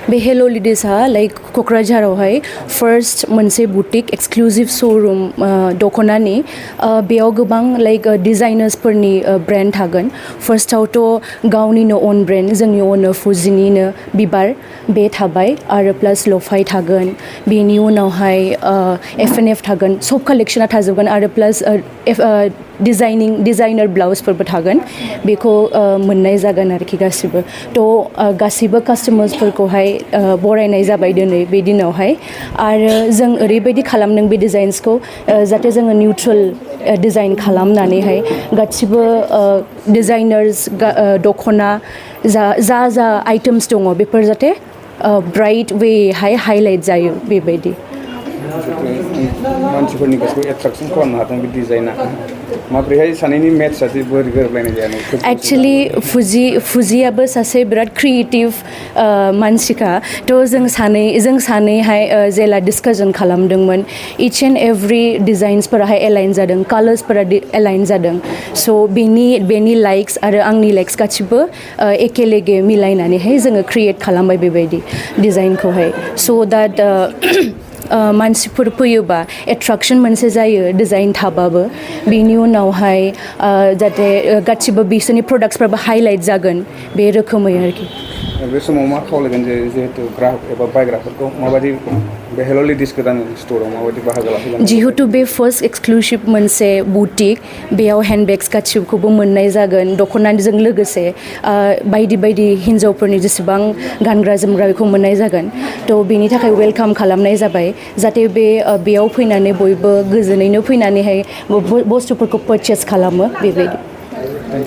बे hello लेडिसआ like क'क्राझारावहाय first मोनसे बुटिक एक्सक्लुसिव श'रुम दख'नानि बेयाव गोबां लाइक डिजाइनार्सफोरनि ब्रेन्ड थागोन फार्स्टआवथ' गावनिनो अन ब्रेन्ड जोंनि अन फुजिनिनो बिबार बे थाबाय आरो प्लास लफाय थागोन बेनि उनावहाय एफ थागोन सब कालेक्शना थाजोबगोन आरो प्लास डिजाइनार ब्लाउसफोरबो थागोन बेखौ मोननाय जागोन आरोखि गासिबो थ' गासिबो कास्टमार्सफोरखौहाय बरायनाय जाबाय दिनै बे दिनावहाय आरो जों ओरैबायदि खालामदों बे डिजाइन्सखौ जाहाथे जोङो निउट्रेल डिजाइन खालामनानैहाय गासिबो डिजाइनार्स दख'ना जा आइटेम्स दङ बेफोर जाहाथे ब्राइट वेहाय हाइलाइट जायो बेबायदि मानसिफोरनि गोसोखौ एट्राक्सन खालामनो हादों बे डिजाइना माब्रैहाय सानैनि मेट्सआ बोरै गोरोबलायनाय जाया एक्चुअलि फुजियाबो सासे बिराद क्रिएटिभ मानसिखा थ' जों सानैहाय जेला डिसकासन खालामदोंमोन इच एन्ड एभ्रि डिजाइन्सफोराहाय एलाइन जादों कालार्सफोरा एलाइन जादों स' बेनि लाइक्स आरो आंनि लाइक्स गासिबो एखे लेगे मिलायनानैहाय जोङो क्रिएट खालामबाय बेबायदि डिजाइनखौहाय स' दाट मानसिफोर फैयोबा एट्राक्सन मोनसे जायो डिजाइन थाबाबो बेनि उनावहाय जाहाथे गासिबो बिसोरनि प्रडाक्ट्सफ्राबो हाइलाइट जागोन बे रोखोमै आरोखि बे समाव मा खावलायगोन जिहेतु ग्राहक एबा बायग्राफोरखौ माबायदि बे हेलो लेडिस गोदान स्ट'राव माबायदि बाहागो लाफैगोन जिहेतु बे फार्स्ट एक्सक्लुसिभ मोनसे बुटिक बेयाव हेन्डबेग्स गासिबखौबो मोननाय जागोन दख'नाजों लोगोसे बायदि बायदि हिन्जावफोरनि जेसेबां गानग्रा जोमग्रा बेखौ मोननाय जागोन थ' बेनि थाखाय वेलकाम खालामनाय जाबाय जाहाथे बेयाव फैनानै बयबो गोजोनैनो फैनानैहाय बुस्थुफोरखौ पारचेस खालामो बेबायदि